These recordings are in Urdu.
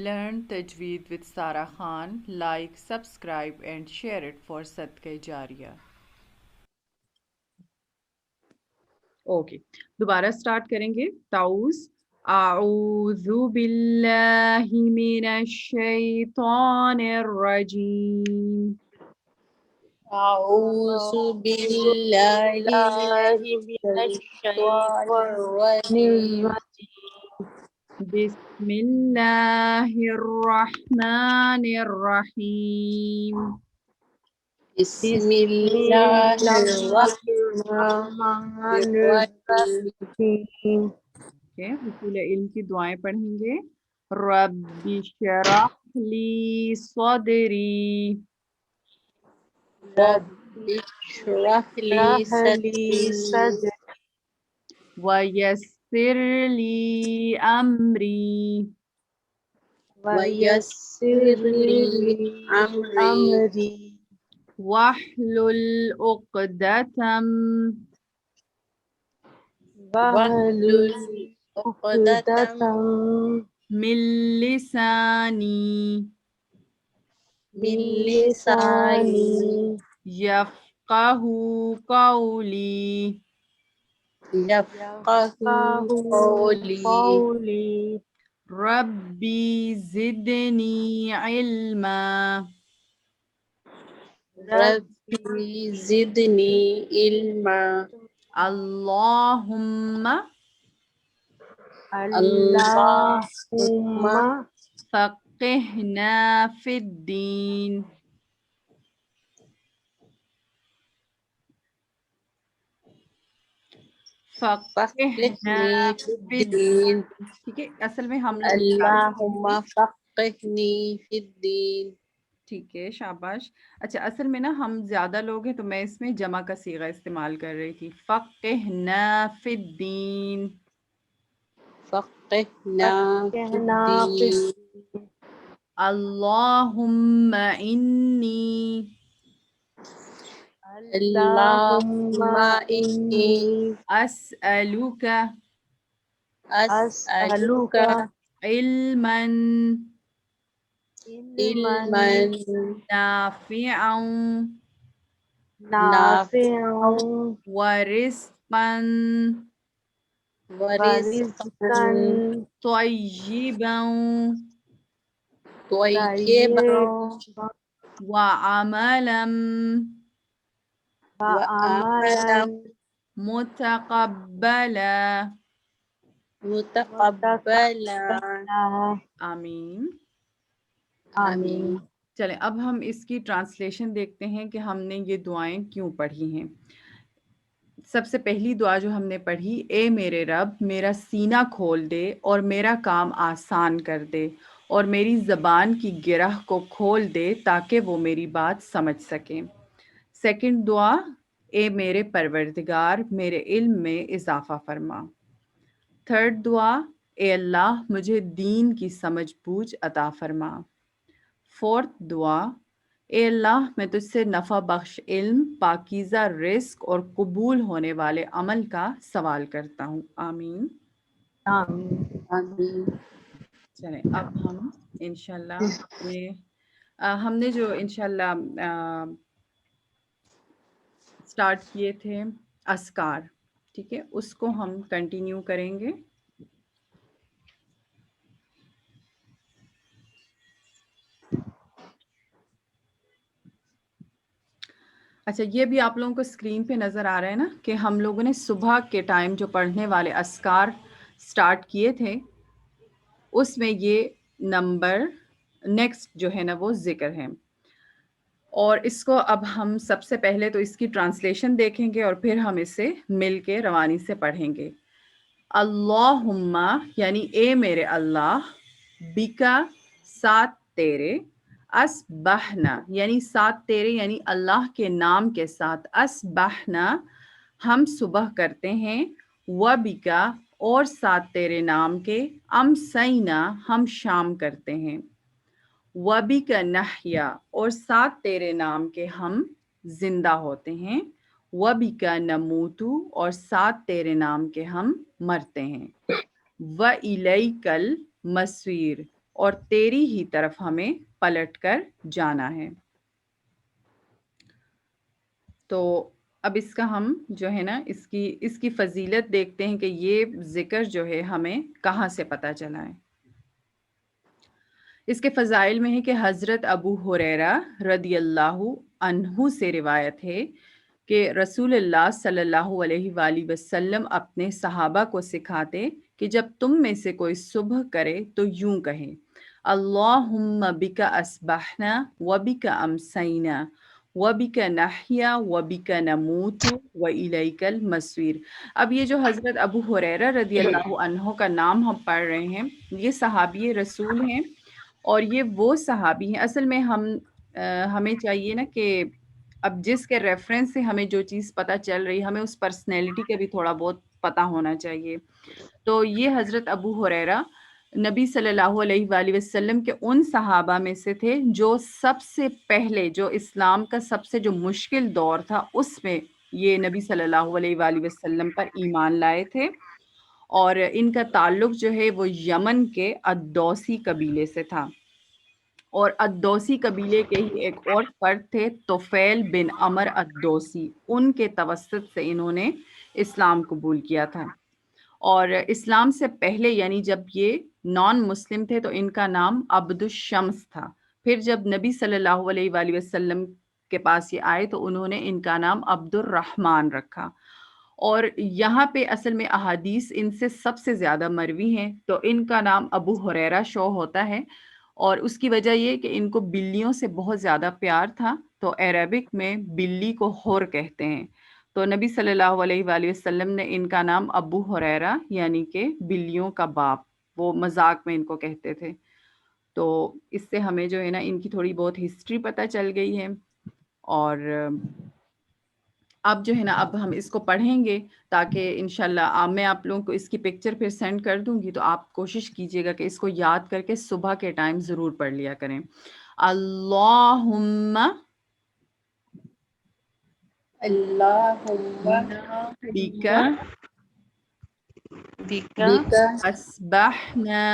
Learn Tajweed with Sara Khan. Like, subscribe and share it for Sadqa Jariya. Okay دوبارہ اسٹارٹ کریں گے. تعوذ اعوذ باللہ من الشیطان الرجیم. أعوذ بالله من الشيطان الرجيم بسم اللہ الرحمن الرحیم. بسم الله الرحمن الرحيم حصول علم کی دعائیں پڑھیں گے. رب اشرح لی صدری رب اشرح لي صدري ویسر لی امری ويسر لي أمري واحلل عقدۃ واحلل عقدة من لسانی من لساني یفقہ قولی. يفقه قولي ربی زدنی علما ربي زدني علما اللہم اللهم فقہنا فی الدین. فقہنا فقهني فی في الدين ٹھیک ہے. اصل میں ہم لوگ اللهم فقهني في الدين. ٹھیک ہے شاباش. اچھا اصل میں نا ہم زیادہ لوگ ہیں تو میں اس میں جمع کا صیغہ استعمال کر رہی تھی. فقہنا فی الدین. فقهنا في الدين. اللہم انی اللهم إني اسألک أسألك علما علما نافعا نافعا ورزقا ورزقا طیبا طيبا وعملا وعملا متقبلا. متقبلا. آمین. آمین. چلیں اب ہم اس کی ٹرانسلیشن دیکھتے ہیں کہ ہم نے یہ دعائیں کیوں پڑھی ہیں. سب سے پہلی دعا جو ہم نے پڑھی، اے میرے رب میرا سینہ کھول دے اور میرا کام آسان کر دے اور میری زبان کی گرہ کو کھول دے تاکہ وہ میری بات سمجھ سکیں. سیکنڈ دعا، اے میرے پروردگار میرے علم میں اضافہ فرما. تھرڈ دعا، اے اللہ مجھے دین کی سمجھ بوجھ عطا فرما. فورتھ دعا، اے اللہ میں تجھ سے نفع بخش علم، پاکیزہ رزق اور قبول ہونے والے عمل کا سوال کرتا ہوں. آمین. آمین. چلیں اب ہم انشاءاللہ اپنے ہم نے جو انشاءاللہ سٹارٹ کیے تھے اذکار، ٹھیک ہے، اس کو ہم کنٹینیو کریں گے. اچھا یہ بھی آپ لوگوں کو اسکرین پہ نظر آ رہا ہے نا کہ ہم لوگوں نے صبح کے ٹائم جو پڑھنے والے اذکار سٹارٹ کیے تھے اس میں یہ نمبر نیکسٹ جو ہے نا وہ ذکر ہے. اور اس کو اب ہم سب سے پہلے تو اس کی ٹرانسلیشن دیکھیں گے اور پھر ہم اسے مل کے روانی سے پڑھیں گے. اللہم یعنی اے میرے اللہ، بکا ساتھ تیرے، اسبحنا یعنی ساتھ تیرے یعنی اللہ کے نام کے ساتھ، اسبحنا ہم صبح کرتے ہیں، وبکا اور ساتھ تیرے نام کے، امسینا ہم شام کرتے ہیں، وبکا نحیا اور ساتھ تیرے نام کے ہم زندہ ہوتے ہیں، وبکا نموتو اور ساتھ تیرے نام کے ہم مرتے ہیں، وَإِلَيْكَ الْمَصِيرُ اور تیری ہی طرف ہمیں پلٹ کر جانا ہے. تو اب اس کا ہم جو ہے نا اس کی فضیلت دیکھتے ہیں کہ یہ ذکر جو ہے ہمیں کہاں سے پتہ چلا ہے. اس کے فضائل میں ہے کہ حضرت ابو ہریرہ رضی اللہ عنہ سے روایت ہے کہ رسول اللہ صلی اللہ علیہ وآلہ وسلم اپنے صحابہ کو سکھاتے کہ جب تم میں سے کوئی صبح کرے تو یوں کہے اللہم بک اصبحنا وبک امسینا وبک نحیا وبک نموت والیک المصیر. اب یہ جو حضرت ابو ہریرہ رضی اللہ عنہ کا نام ہم پڑھ رہے ہیں، یہ صحابی رسول ہیں، اور یہ وہ صحابی ہیں. اصل میں ہمیں چاہیے نا کہ اب جس کے ریفرنس سے ہمیں جو چیز پتہ چل رہی ہے، ہمیں اس پرسنالٹی کا بھی تھوڑا بہت پتہ ہونا چاہیے. تو یہ حضرت ابو ہریرہ نبی صلی اللہ علیہ وآلہ وسلم کے ان صحابہ میں سے تھے جو سب سے پہلے، جو اسلام کا سب سے جو مشکل دور تھا اس میں یہ نبی صلی اللہ علیہ وآلہ وسلم پر ایمان لائے تھے. اور ان کا تعلق جو ہے وہ یمن کے الدوسی قبیلے سے تھا. اور الدوسی قبیلے کے ہی ایک اور فرد تھے طفیل بن عمر الدوسی، ان کے توسط سے انہوں نے اسلام قبول کیا تھا. اور اسلام سے پہلے یعنی جب یہ نان مسلم تھے تو ان کا نام عبد الشمس تھا. پھر جب نبی صلی اللہ علیہ وآلہ وسلم کے پاس یہ آئے تو انہوں نے ان کا نام عبد الرحمن رکھا. اور یہاں پہ اصل میں احادیث ان سے سب سے زیادہ مروی ہیں، تو ان کا نام ابو ہریرہ شو ہوتا ہے. اور اس کی وجہ یہ کہ ان کو بلیوں سے بہت زیادہ پیار تھا، تو عربک میں بلی کو ہور کہتے ہیں. تو نبی صلی اللہ علیہ وآلہ وسلم نے ان کا نام ابو ہریرہ یعنی کہ بلیوں کا باپ، وہ مذاق میں ان کو کہتے تھے. تو اس سے ہمیں جو ہے نا ان کی تھوڑی بہت ہسٹری پتہ چل گئی ہے. اور اب جو ہے نا اب ہم اس کو پڑھیں گے تاکہ انشاءاللہ میں آپ لوگوں کو اس کی پکچر پھر سینڈ کر دوں گی، تو آپ کوشش کیجئے گا کہ اس کو یاد کر کے صبح کے ٹائم ضرور پڑھ لیا کریں. اللہم اللہم بک بک اسبحنا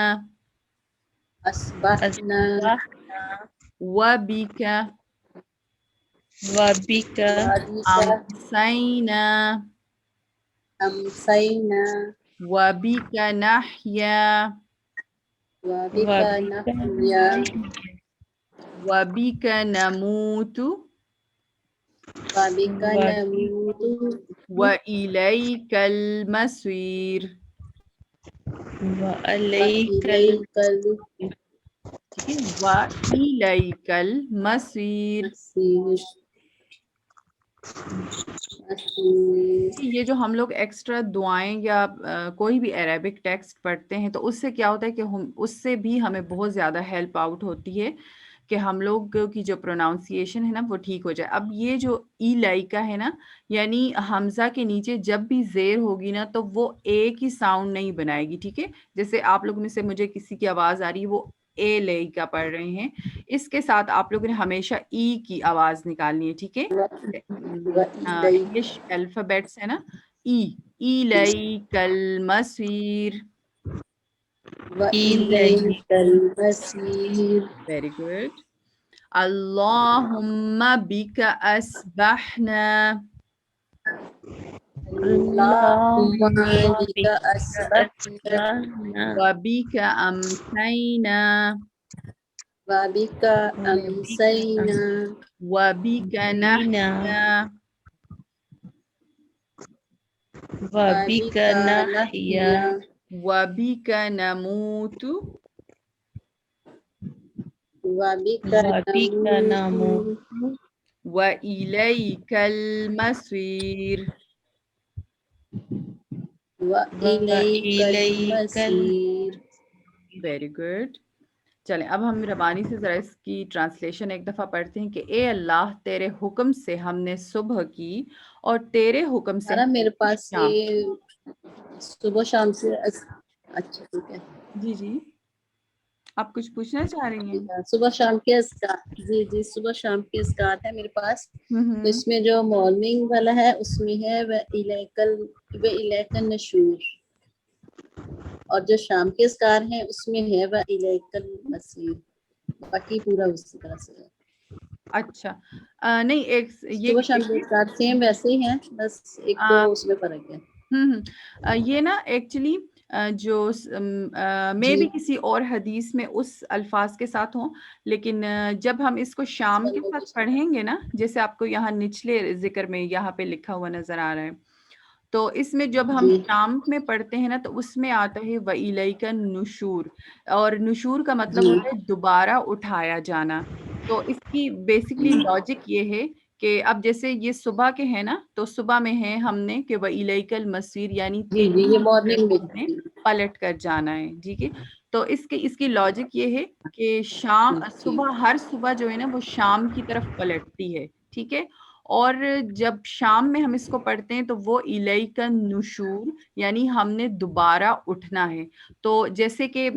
اصبحنا وبک وبک امسینا امسینا وبک نحیا وبک نحیا وبک نموت وبک نموت وإلیک المصیر. وإلیک وإلیک المصیر. المصیر. یہ جو ہم لوگ ایکسٹرا دعائیں یا کوئی بھی عربک ٹیکسٹ پڑھتے ہیں تو اس سے کیا ہوتا ہے کہ اس سے بھی ہمیں بہت زیادہ ہیلپ آؤٹ ہوتی ہے کہ ہم لوگ کی جو پروناؤنسیشن ہے نا وہ ٹھیک ہو جائے. اب یہ جو ای لائکا ہے نا، یعنی حمزہ کے نیچے جب بھی زیر ہوگی نا تو وہ ایک ہی ساؤنڈ نہیں بنائے گی. ٹھیک ہے، جیسے آپ لوگ میں سے مجھے کسی کی آواز آ رہی ہے وہ اے لائکا پڑھ رہے ہیں، اس کے ساتھ آپ لوگوں نے ہمیشہ ای کی آواز نکالنی ہے. ٹھیک ہے، انگلش الفابیٹس ہے نا، ایلیک المصیر. وإلیک المصیر. Very good. اللہم بک اسبحنا اللہم بک اصبحنا وبک امسینا وبک امسینا وبک نحیا وبک نحیا وبک نموت وبک نموت وإلیک المصیر. وإلیک المصیر. Very good. چلیں اب ہم ربانی سے ذرا اس کی ٹرانسلیشن ایک دفعہ پڑھتے ہیں کہ اے اللہ تیرے حکم سے ہم نے صبح کی اور تیرے حکم سے نا میرے پاس شام. یہ صبح شام سے اچھا ٹھیک ہے. جی جی، آپ کچھ پوچھنا چاہ رہی ہیں؟ صبح شام کے اسکار، جی صبح شام کے اسکار ہے میرے پاس. تو اس میں جو مارننگ والا ہے اس میں ہے وإلیک النشور، اور جو شام کے اذکار ہیں اس میں ہے وَإِلَيْكَ الْمَصِيرُ، باقی پورا اسی طرح سے ہے. اچھا نہیں ایک یہ صبح شام کے اذکار سیم ویسے ہی ہیں، بس ایک دو اس میں فرق ہے. یہ نا ایکچولی جو میں جی بھی کسی اور حدیث میں اس الفاظ کے ساتھ ہوں، لیکن جب ہم اس کو شام کے ساتھ پڑھیں گے نا، جیسے آپ کو یہاں نچلے ذکر میں یہاں پہ لکھا ہوا نظر آ رہا ہے، تو اس میں جب ہم جی شام میں پڑھتے ہیں نا تو اس میں آتا ہے وَإِلَيْكَ النُّشُورُ، اور نشور کا مطلب جی ہوتا ہے دوبارہ اٹھایا جانا. تو اس کی بیسکلی لاجک یہ ہے کہ اب جیسے یہ صبح کے ہیں نا، تو صبح میں ہے ہم نے کہ وَإِلَيْكَ الْمَصِيرُ، یعنی جی جی یہ مارننگ میں ہم نے پلٹ کر جانا ہے. ٹھیک ہے، تو اس کی لاجک یہ ہے کہ شام صبح، ہر صبح جو ہے نا وہ شام کی طرف پلٹتی ہے. ٹھیک ہے، اور جب شام میں ہم اس کو پڑھتے ہیں تو وہ الیک النشور، یعنی ہم نے دوبارہ اٹھنا ہے. تو جیسے کہ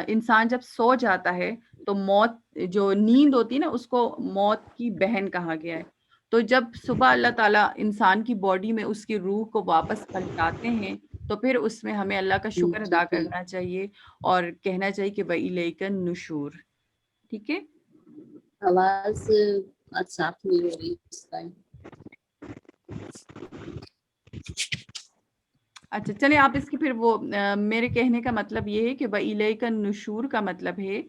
انسان جب سو جاتا ہے تو موت، جو نیند ہوتی ہے نا، اس کو موت کی بہن کہا گیا ہے. تو جب صبح اللہ تعالیٰ انسان کی باڈی میں اس کی روح کو واپس پلٹاتے ہیں تو پھر اس میں ہمیں اللہ کا شکر ادا کرنا چاہیے اور کہنا چاہیے کہ وَإِلَيْكَ النُّشُورُ. ٹھیک ہے، آواز صاف نہیں ہو رہی اس ٹائم. اچھا چلیں آپ اس کی پھر وہ میرے کہنے کا مطلب یہ ہے کہ وَإِلَيْكَ النُّشُورُ کا مطلب ہے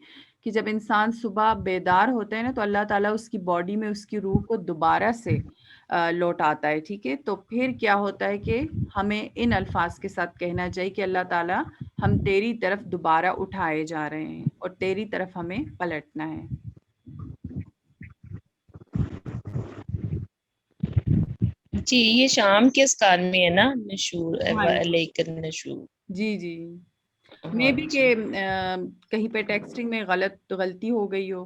کہ جب انسان صبح بیدار ہوتا ہے نا تو اللہ تعالیٰ اس کی باڈی میں اس کی روح کو دوبارہ سے لوٹاتا ہے. ٹھیک ہے، تو پھر کیا ہوتا ہے کہ ہمیں ان الفاظ کے ساتھ کہنا چاہیے کہ اللہ تعالیٰ ہم تیری طرف دوبارہ اٹھائے جا رہے ہیں اور تیری طرف ہمیں پلٹنا ہے. جی یہ شام کے اذکار میں ہے نا نشور، ہاں وَعَلَيْكَ النُّشُورُ. جی جی، میں ہاں بھی جی. کہ کہیں پہ ٹیکسٹنگ میں غلطی ہو گئی ہو.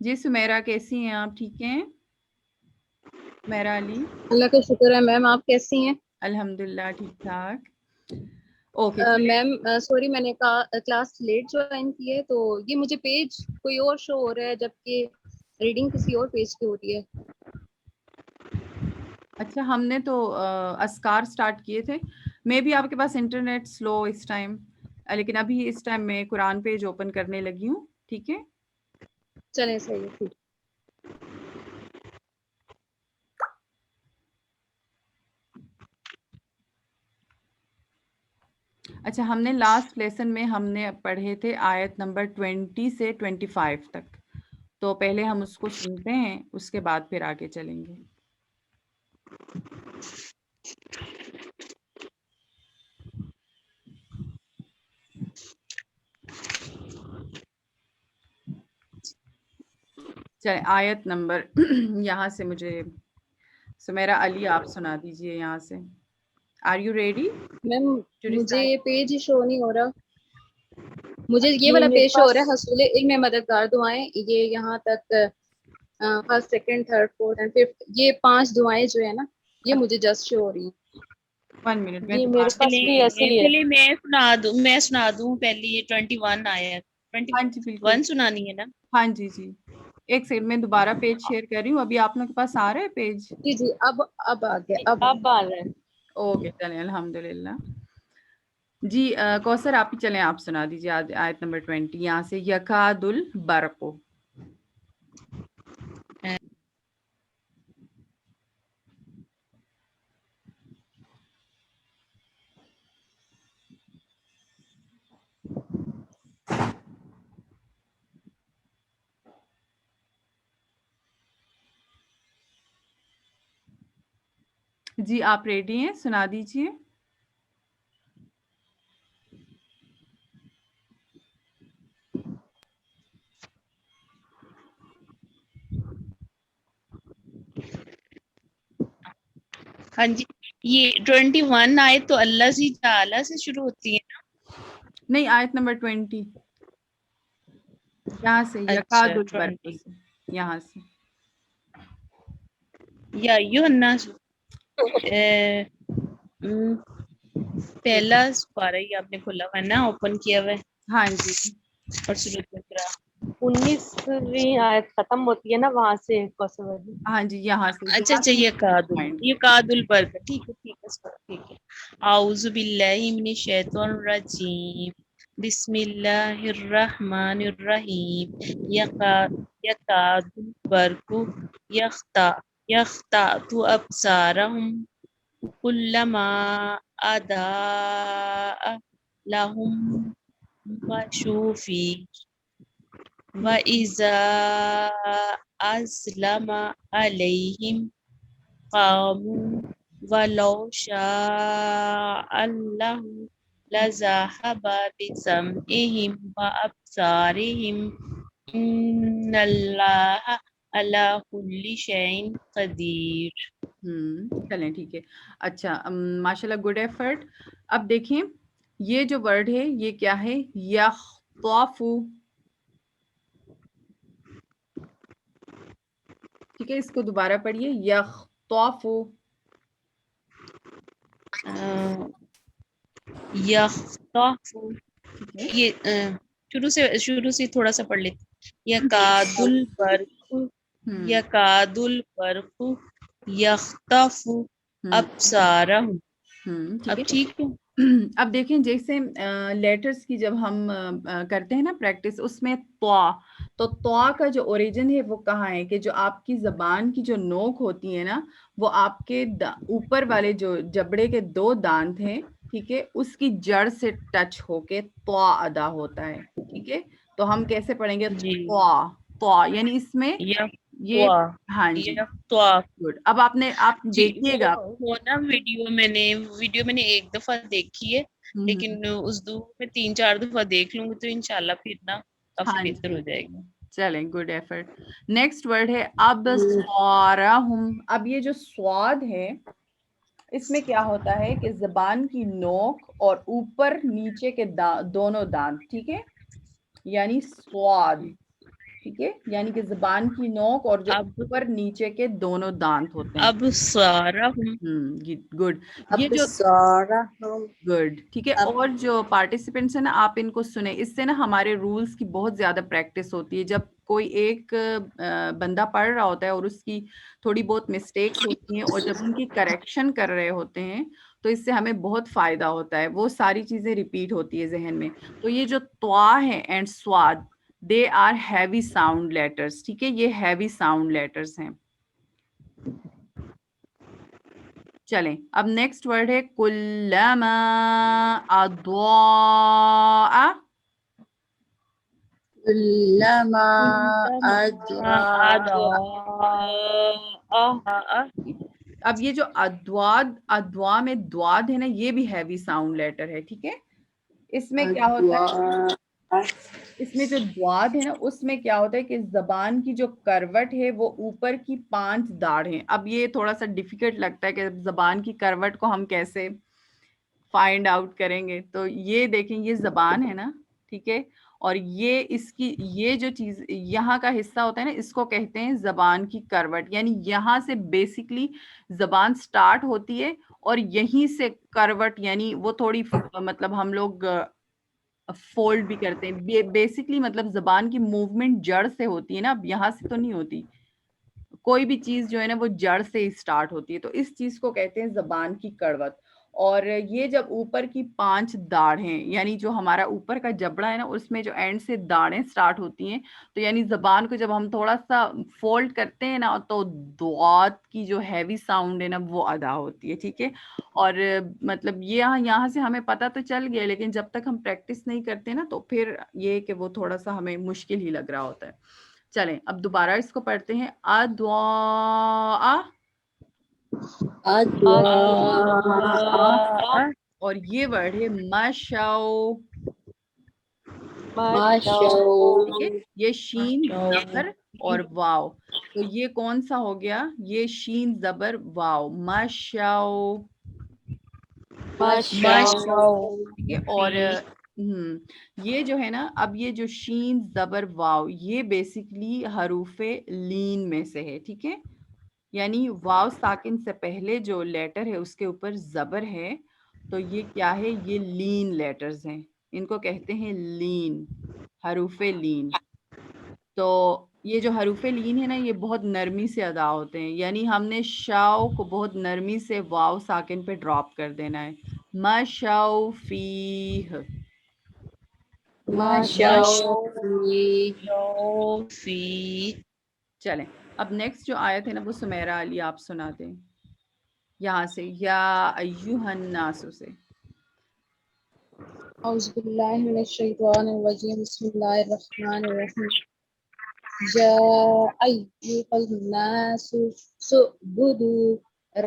جی سمیرا کیسی ہیں آپ؟ ٹھیک ہیں میرا علی؟ اللہ کا شکر ہے. میم آپ کیسی ہیں؟ الحمدللہ ٹھیک ٹھاک. اوکے میم سوری میں نے کلاس لیٹ جوائن کی ہے، تو یہ مجھے پیج کوئی اور شو ہو رہا ہے جبکہ ریڈنگ کسی اور پیج کی ہوتی ہے. اچھا، ہم نے تو اذکار سٹارٹ کیے تھے. میں بھی آپ کے پاس انٹرنیٹ سلو اس ٹائم، لیکن ابھی اس ٹائم میں قرآن پیج اوپن کرنے لگی ہوں. ٹھیک ہے، چلیں صحیح ہے ٹھیک. اچھا ہم نے لاسٹ لیسن میں ہم نے پڑھے تھے آیت نمبر 20 سے 25 تک، تو پہلے ہم اس کو سنتے ہیں، اس کے بعد پھر آگے چلیں گے. چلیں آیت نمبر یہاں سے مجھے سمیرا علی آپ سنا دیجئے یہاں سے. Are you ready? میم مجھے یہ پیج ہی شو نہیں ہو رہا. مجھے یہ والا پیج شو ہو رہا ہے، حصول علم میں مددگار دعائیں. یہ یہاں تک first, second, third, fourth and fifth, یہ 5 دعائیں جو ہے نا یہ مجھے جسٹ شو ہو رہی ہیں. 1 منٹ میں جی میرے پاس بھی ایسے ہی ہے. چلیے میں سنا دوں پہلی یہ 21 آیت. ہاں جی بالکل 21 سنانی ہے نا؟ ہاں جی جی. ایک سیکنڈ میں دوبارہ پیج شیئر کر رہی ہوں. ابھی آپ لوگوں کے پاس آ رہا ہے پیج؟ جی جی اب آ گیا. اب اب آ رہا ہے. اوکے چلیں الحمدللہ. جی کوثر آپ ہی چلیں، آپ سنا دیجیے آیت نمبر 20 یہاں سے. یکاد البرق. جی آپ ریڈی ہیں؟ سنا دیجیے. ہاں جی، یہ 21 آیت تو اللہ سے تعالی سے شروع ہوتی ہے نا؟ نہیں، آیت نمبر 20 یہاں سے اچھا یکاد البرق 20. سے، یہاں سے. یا ایھا الناس، پہلا سپارہ ہی آپ نے کھولا ہوا ہے نا، اوپن کیا ہوا ہے. ہاں جی اور سورۃ اقرا 19ویں آیت ختم ہوتی ہے نا وہاں سے کوثر والی. ہاں جی، یہاں سے اچھا یہ قاد البرق. ٹھیک ہے ٹھیک ہے. اعوذ باللہ من الشیطان الرجیم. بسم اللہ الرحمن الرحیم. یکاد البرق یخطف ابصارهم كلما أضاء لهم مشوا فيه وإذا أظلم عليهم قاموا ولو شاء الله لذهب بسمعهم وأبصارهم إن الله على كل شيء قدير. چلیں ٹھیک ہے. اچھا ماشاءاللہ گڈ ایفرٹ. اب دیکھیں یہ جو ورڈ ہے یہ کیا ہے؟ یخطف. ٹھیک ہے اس کو دوبارہ پڑھیے. یخطف. یخطف. یہ شروع سے تھوڑا سا پڑھ لیتے. یکاد البرق یخطف ابصارهم. اب ٹھیک ہے. اب دیکھیں جیسے لیٹرز کی جب ہم کرتے ہیں نا پریکٹس اس میں تو کا جو اوریجن ہے وہ کہاں ہے کہ جو آپ کی زبان کی جو نوک ہوتی ہے نا وہ آپ کے اوپر والے جو جبڑے کے 2 دانت ہیں ٹھیک ہے اس کی جڑ سے ٹچ ہو کے ادا ہوتا ہے. ٹھیک ہے تو ہم کیسے پڑھیں گے؟ یعنی اس میں یہ ہاں جی گڈ. اب آپ دیکھیے گا وہ نا ویڈیو میں نے ایک دفعہ دیکھی ہے لیکن اس دو میں 3-4 دفعہ دیکھ لوں گی تو انشاءاللہ پھر نا کافی بہتر ہو جائے گا. چلیں گڈ ایفرٹ. نیکسٹ ورڈ ہے ابصارہم. اب یہ جو سواد ہے اس میں کیا ہوتا ہے کہ زبان کی نوک اور اوپر نیچے کے دونوں دانت ٹھیک ہے یعنی سواد. ٹھیک ہے یعنی کہ زبان کی نوک اور جو اوپر نیچے کے دونوں دانت ہوتے ہیں. ابصارہم. گڈ. یہ جو گڈ ٹھیک ہے. اور جو پارٹیسپینٹس ہیں نا آپ ان کو سنیں اس سے نا ہمارے رولز کی بہت زیادہ پریکٹس ہوتی ہے. جب کوئی ایک بندہ پڑھ رہا ہوتا ہے اور اس کی تھوڑی بہت مسٹیکس ہوتی ہیں اور جب ان کی کریکشن کر رہے ہوتے ہیں تو اس سے ہمیں بہت فائدہ ہوتا ہے. وہ ساری چیزیں ریپیٹ ہوتی ہے ذہن میں. تو یہ جو طوا ہے اینڈ سواد they are heavy sound letters. ٹھیک ہے یہ ہیوی ساؤنڈ لیٹرز ہیں. چلیں اب نیکسٹ ورڈ ہے کلما اضاء. اب یہ جو ادوا میں دواد ہے نا یہ بھی ہیوی ساؤنڈ لیٹر ہے. ٹھیک ہے اس میں کیا ہوتا ہے اس میں جو دواد ہے نا اس میں کیا ہوتا ہے کہ زبان کی جو کروٹ ہے وہ اوپر کی 5 داڑھ ہیں. اب یہ تھوڑا سا ڈیفیکلٹ لگتا ہے کہ زبان کی کروٹ کو ہم کیسے فائنڈ آؤٹ کریں گے. تو یہ دیکھیں یہ زبان ہے نا ٹھیک ہے اور یہ اس کی یہ جو چیز یہاں کا حصہ ہوتا ہے نا اس کو کہتے ہیں زبان کی کروٹ. یعنی یہاں سے بیسکلی زبان سٹارٹ ہوتی ہے اور یہیں سے کروٹ یعنی وہ تھوڑی مطلب ہم لوگ فولڈ بھی کرتے ہیں. بیسکلی مطلب زبان کی موومنٹ جڑ سے ہوتی ہے نا. اب یہاں سے تو نہیں ہوتی. کوئی بھی چیز جو ہے نا وہ جڑ سے ہی سٹارٹ ہوتی ہے. تو اس چیز کو کہتے ہیں زبان کی کڑوت. اور یہ جب اوپر کی 5 داڑھ ہیں یعنی جو ہمارا اوپر کا جبڑا ہے نا اس میں جو اینڈ سے داڑھیں سٹارٹ ہوتی ہیں تو یعنی زبان کو جب ہم تھوڑا سا فولڈ کرتے ہیں نا تو دوات کی جو ہیوی ساؤنڈ ہے نا وہ ادا ہوتی ہے. ٹھیک ہے اور مطلب یہاں سے ہمیں پتہ تو چل گیا لیکن جب تک ہم پریکٹس نہیں کرتے نا تو پھر یہ کہ وہ تھوڑا سا ہمیں مشکل ہی لگ رہا ہوتا ہے. چلیں اب دوبارہ اس کو پڑھتے ہیں ادوا. اور یہ ورڈ ہے مشاو. ٹھیک ہے یہ شین زبر اور واو. تو یہ کون سا ہو گیا؟ یہ شین زبر واو مشاو. ٹھیک ہے اور یہ جو ہے نا اب یہ جو شین زبر واو یہ بیسکلی حروف لین میں سے ہے. ٹھیک ہے یعنی واو ساکن سے پہلے جو لیٹر ہے اس کے اوپر زبر ہے تو یہ کیا ہے؟ یہ لین لیٹرز ہیں. ان کو کہتے ہیں لین حروف لین. تو یہ جو حروف لین ہے نا یہ بہت نرمی سے ادا ہوتے ہیں، یعنی ہم نے شاو کو بہت نرمی سے واو ساکن پہ ڈراپ کر دینا ہے. مشاو فیہ، فی. چلیں اب نیکسٹ جو آیت ہے نا وہ سمیرہ علی آپ سنا دیں یہاں سے، یا ایوہ الناس سے. اعوذ باللہ من الشیطان الرجیم، بسم اللہ الرحمن الرحیم. یا ایھا الناس اعبدوا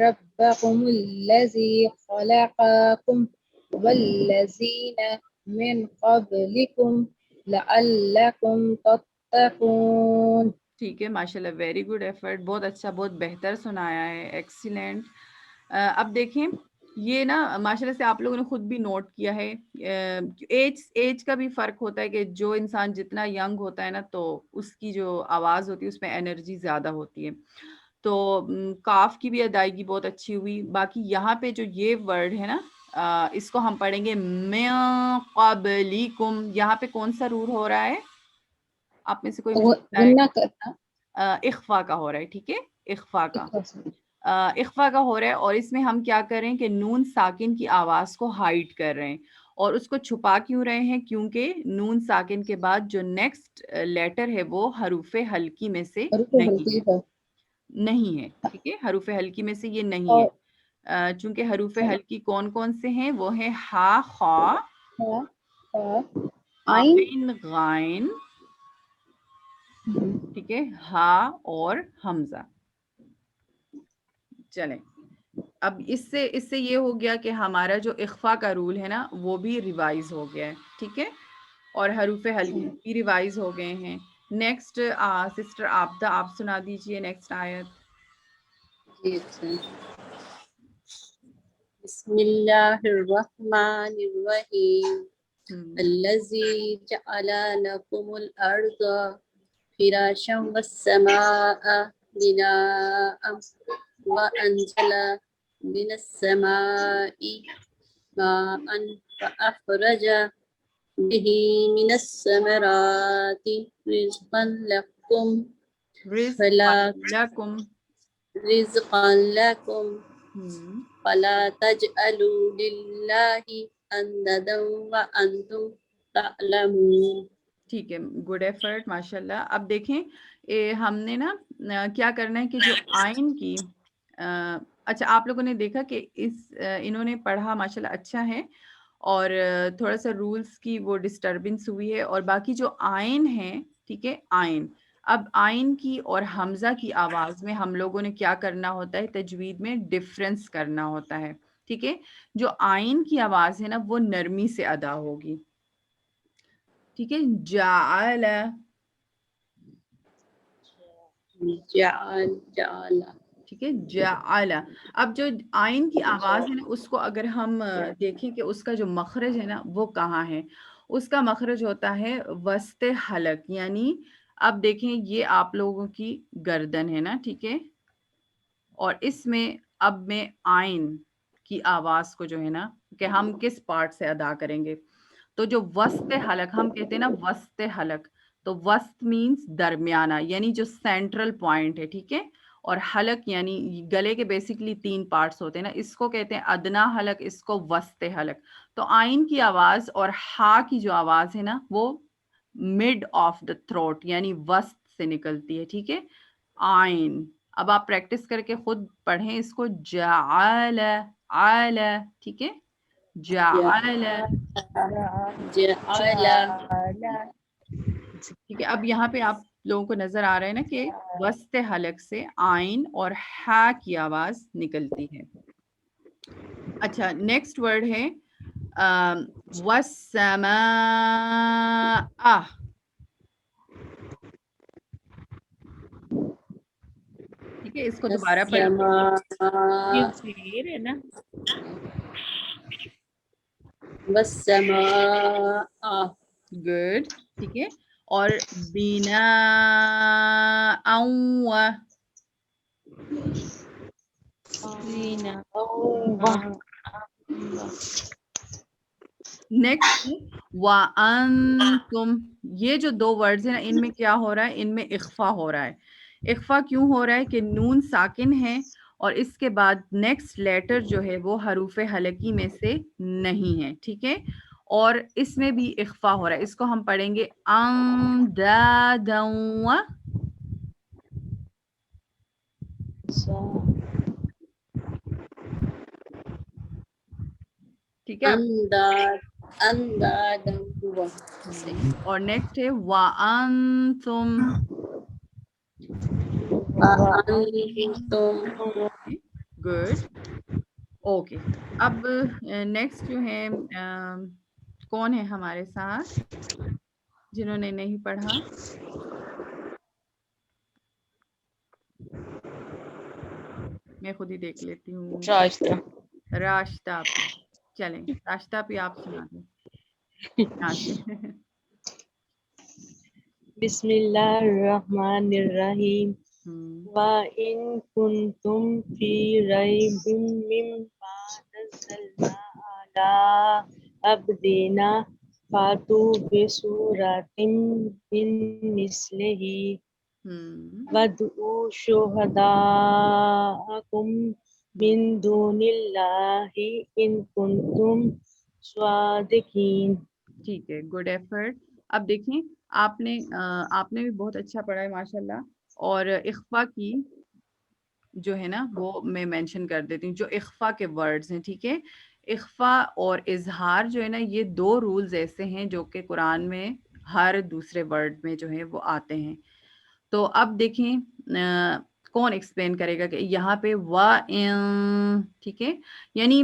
ربکم الذی خلقکم والذین من قبلکم لعلکم تتقون. ٹھیک ہے، ماشاءاللہ، ویری گڈ ایفرٹ، بہت اچھا، بہت بہتر سنایا ہے، ایکسیلنٹ. اب دیکھیں یہ نا ماشاءاللہ سے آپ لوگوں نے خود بھی نوٹ کیا ہے، ایج کا بھی فرق ہوتا ہے کہ جو انسان جتنا ینگ ہوتا ہے نا تو اس کی جو آواز ہوتی ہے اس میں انرجی زیادہ ہوتی ہے. تو کاف کی بھی ادائیگی بہت اچھی ہوئی. باقی یہاں پہ جو یہ ورڈ ہے نا اس کو ہم پڑھیں گے من قبلکم. یہاں پہ کون سا رول ہو رہا ہے؟ آپ میں سے کوئی مجھے بتائے غنہ گا؟ کرنا، اخفا کا ہو رہا ہے، ٹھیک ہے، اخفا کا. اختصار. اخفا کا ہو رہا ہے اور اس میں ہم کیا کر رہے ہیں کہ نون ساکن کی آواز کو ہائڈ کر رہے ہیں. اور اس کو چھپا کیوں رہے ہیں؟ کیونکہ نون ساکن کے بعد جو نیکسٹ لیٹر ہے وہ حروف ہلکی میں سے حروف نہیں ہلکی ہے، ہے نہیں ہے، ٹھیک ہے، حروف ہلکی میں سے یہ نہیں اور ہے. چونکہ حروف ہلکی کون کون سے ہیں؟ وہ ہیں ہا، خا، عین، غائن، ٹھیک ہے، ہا اور حمزہ. چلیں اب اس سے یہ ہو گیا کہ ہمارا جو اخفا کا رول ہے نا وہ بھی ریوائز ہو گیا ہے، ٹھیک ہے، اور حروف ہلکی بھی ریوائز ہو گئے ہیں. نیکسٹ سسٹر عابدہ آپ سنا دیجئے نیکسٹ آیت. جی اچھا. بسم اللہ الرحمن الرحیم. الذی جعل لکم الارض فراشا والسماء بناء وانزل من السماء ماء فأخرج به من الثمرات رزقا لكم رزقا لكم فلا تجعلوا لله اندادا وانتم تعلمون. ٹھیک ہے، گڈ ایفرٹ، ماشاء اللہ. اب دیکھیں ہم نے نا کیا کرنا ہے کہ جو آئین کی اچھا آپ لوگوں نے دیکھا کہ انہوں نے پڑھا ماشاءاللہ اچھا ہے اور تھوڑا سا رولز کی وہ ڈسٹربنس ہوئی ہے. اور باقی جو آئین ہے، ٹھیک ہے، آئین، اب آئین کی اور حمزہ کی آواز میں ہم لوگوں نے کیا کرنا ہوتا ہے؟ تجوید میں ڈفرنس کرنا ہوتا ہے، ٹھیک ہے. جو آئین کی آواز ہے نا وہ نرمی سے ادا ہوگی، ٹھیک ہے. جعل، جعل. ٹھیک ہے، جعل. اب جو آئین کی آواز ہے نا اس کو اگر ہم دیکھیں کہ اس کا جو مخرج ہے نا وہ کہاں ہے، اس کا مخرج ہوتا ہے وسط حلق. یعنی اب دیکھیں یہ آپ لوگوں کی گردن ہے نا، ٹھیک ہے، اور اس میں اب میں آئین کی آواز کو جو ہے نا کہ ہم کس پارٹ سے ادا کریں گے. تو جو وسط حلق ہم کہتے ہیں نا، وسط حلق، تو وسط مینز درمیانہ، یعنی جو سینٹرل پوائنٹ ہے، ٹھیک ہے. اور حلق یعنی گلے کے بیسکلی 3 پارٹس ہوتے ہیں نا، اس کو کہتے ہیں ادنا حلق، اس کو وسط حلق. تو آئین کی آواز اور ہا کی جو آواز ہے نا وہ مڈ آف دا تھروٹ یعنی وسط سے نکلتی ہے، ٹھیک ہے. آئین. اب آپ پریکٹس کر کے خود پڑھیں اس کو. جعل، عال، ٹھیک ہے، جعل، ٹھیک ہے. اب یہاں پہ آپ لوگوں کو نظر آ رہا ہے نا کہ وسط حلق سے آئین اور ہا کی آواز نکلتی ہے. اچھا نیکسٹ ورڈ ہے والسماء. ٹھیک ہے، اس کو دوبارہ پڑھیں. یہ زیر ہے نا. والسماء. گڈ، ٹھیک ہے. اور بنا نیکسٹ وَأَنْتُمْ، یہ جو دو ورڈز ہیں نا ان میں کیا ہو رہا ہے؟ ان میں اخفا ہو رہا ہے. اخفا کیوں ہو رہا ہے؟ کہ نون ساکن ہے اور اس کے بعد نیکسٹ لیٹر جو ہے وہ حروف حلقی میں سے نہیں ہے. ٹھیک ہے، اور اس میں بھی اخفا ہو رہا ہے. اس کو ہم پڑھیں گے اندادا. ٹھیک ہے، اندادا ہوا. اور نیکسٹ ہے وَأَنْتُمْ. وَأَنْتُمْ گڈ، اوکے. اب نیکسٹ جو ہے کون ہے ہمارے ساتھ جنہوں نے نہیں پڑھا؟ میں خود ہی دیکھ لیتی ہوں. راشدہ. راشدہ، چلیں راشدہ بھی آپ سنا دیں یہاں سے. بسم اللہ الرحمن الرحیم. وَإِن كُنتُمْ فِي رَيْبٍ مِّمَّا نَزَّلْنَا عَلَىٰ عَبْدِنَا فَأْتُوا بِسُورَةٍ مِّن مِّثْلِهِ وَادْعُوا شُهَدَاءَكُم مِّن دُونِ اللَّهِ إِن كُنتُمْ صَادِقِينَ. ٹھیک ہے، گڈ ایفرٹ. اب دیکھیں آپ نے بھی بہت اچھا پڑھا ہے ماشاءاللہ. اور اخفا کی جو ہے نا وہ میں مینشن کر دیتی ہوں جو اخفا کے ورڈز ہیں. ٹھیک ہے، اخفا اور اظہار جو ہے نا یہ دو رولز ایسے ہیں جو کہ قرآن میں ہر دوسرے ورڈ میں جو ہے وہ آتے ہیں. تو اب دیکھیں کون ایکسپلین کرے گا کہ یہاں پہ ٹھیک ہے، یعنی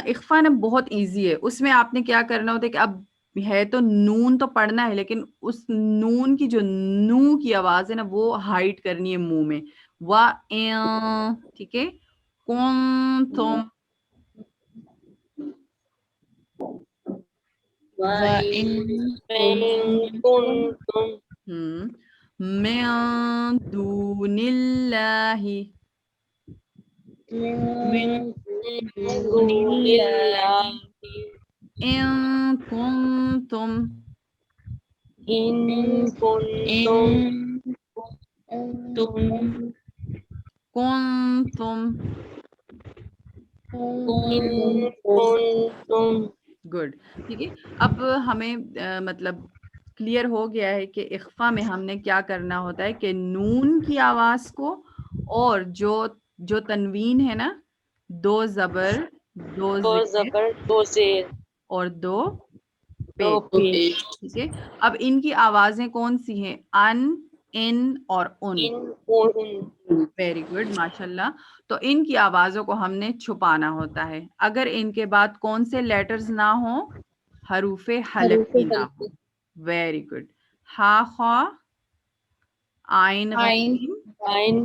اخفا نا بہت ایزی ہے. اس میں آپ نے کیا کرنا ہوتا ہے کہ اب ہے تو نون تو پڑھنا ہے لیکن اس نون کی جو نو کی آواز ہے نا وہ ہائٹ کرنی ہے منہ میں. ٹھیک ہے، کنتم. وَإِن كُنتُم من دون اللہ. من دون اللہ ان کنتم. إن كنتم کنتم. إن كنتم. گڈ. ٹھیک ہے، اب ہمیں مطلب کلیئر ہو گیا ہے کہ اخفا میں ہم نے کیا کرنا ہوتا ہے کہ نون کی آواز کو اور جو تنوین ہے نا دو زبر دو دو زیر زبر دو زیر اور دو دو پیش. پیش. ٹھیک ہے، اب ان کی آوازیں کون سی ہیں؟ ان، اور ان. ان ان ویری گڈ ماشاءاللہ. تو ان کی آوازوں کو ہم نے چھپانا ہوتا ہے. اگر ان کے بعد کون سے لیٹرز نہ ہوں؟ حروف حلقی نہ ہوں. Very good. ہا، خا، آئین، غین، عین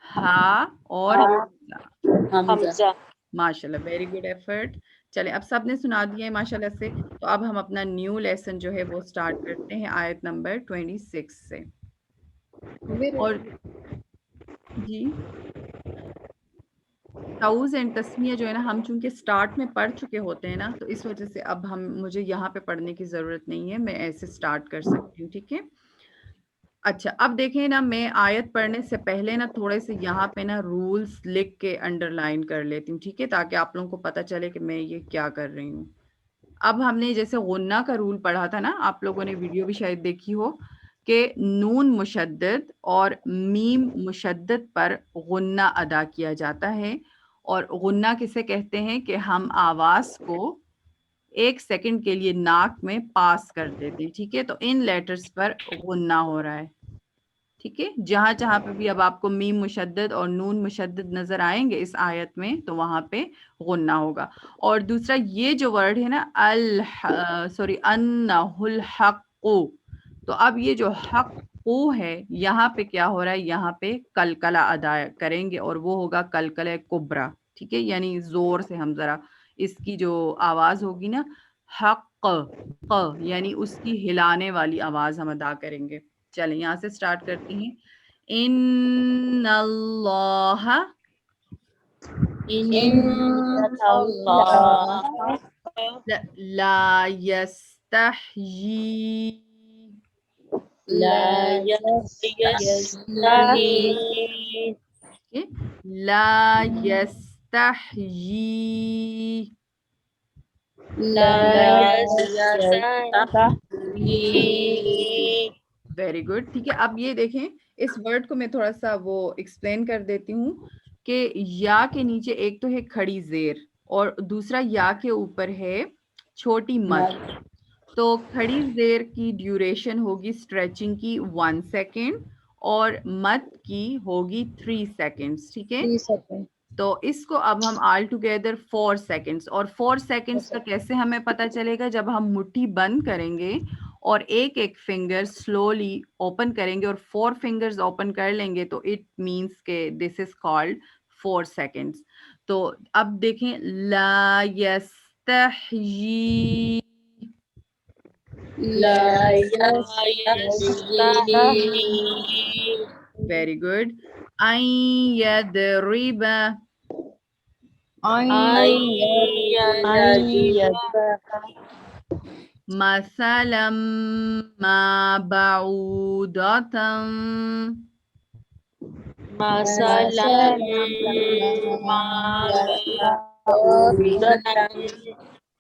ہا اور حمزہ. ماشاءاللہ، ویری گڈ ایفرٹ. چلیں اب سب نے سنا دیا ہے ماشاءاللہ سے. تو اب ہم اپنا نیو لیسن جو ہے وہ سٹارٹ کرتے ہیں آیت نمبر 26 سے. اور جی تعوذ اینڈ تسمیہ جو ہے نا ہم چونکہ سٹارٹ میں پڑھ چکے ہوتے ہیں نا تو اس وجہ سے اب مجھے یہاں پہ پڑھنے کی ضرورت نہیں ہے، میں ایسے سٹارٹ کر سکتی ہوں. ٹھیک ہے، اچھا اب دیکھیں نا میں آیت پڑھنے سے پہلے نا تھوڑے سے یہاں پہ نا رولز لکھ کے انڈر لائن کر لیتی ہوں. ٹھیک ہے، تاکہ آپ لوگوں کو پتہ چلے کہ میں یہ کیا کر رہی ہوں. اب ہم نے جیسے غنہ کا رول پڑھا تھا نا، آپ لوگوں نے ویڈیو بھی شاید دیکھی ہو کہ نون مشدد اور میم مشدد پر غنہ ادا کیا جاتا ہے. اور غنہ کسے کہتے ہیں کہ ہم آواز کو 1 سیکنڈ کے لیے ناک میں پاس کر دیتے ہیں. ٹھیک ہے، تو ان لیٹرز پر غنہ ہو رہا ہے. ٹھیک ہے، جہاں پہ بھی اب آپ کو میم مشدد اور نون مشدد نظر آئیں گے اس آیت میں تو وہاں پہ غنہ ہوگا. اور دوسرا یہ جو ورڈ ہے نا انہ الحق، تو اب یہ جو حق ہے یہاں پہ کیا ہو رہا ہے؟ یہاں پہ کلکلہ ادا کریں گے اور وہ ہوگا کلکلہ کبرا. ٹھیک ہے، یعنی زور سے ہم ذرا اس کی جو آواز ہوگی نا حق یعنی اس کی ہلانے والی آواز ہم ادا کریں گے. چلیں یہاں سے سٹارٹ کرتی ہیں. ان اللہ ان اللہ لا يستحيي لا يستحيي لا يستحيي لا يستحيي ویری گڈ. ٹھیک ہے, اب یہ دیکھیں اس ورڈ کو میں تھوڑا سا وہ ایکسپلین کر دیتی ہوں کہ یا کے نیچے ایک تو ہے کھڑی زیر اور دوسرا یا کے اوپر ہے چھوٹی مد. تو کھڑی زیر کی ڈیوریشن ہوگی اسٹریچنگ کی 1 سیکنڈ اور مد کی ہوگی 3 سیکنڈس. ٹھیک ہے, 3 سیکنڈ. تو اس کو اب ہم آل ٹوگیدر 4 سیکنڈس, اور 4 سیکنڈس کا کیسے ہمیں پتہ چلے گا؟ جب ہم مٹھی بند کریں گے اور ایک ایک فنگر سلولی اوپن کریں گے اور 4 فنگرز اوپن کر لیں گے تو اٹ مینس کہ دس از کالڈ 4 سیکنڈس. تو اب دیکھیں لا یستحیی, لا يستحيي ویری گڈ. ان یضرب, أن مثلا ما بعودة, مثلا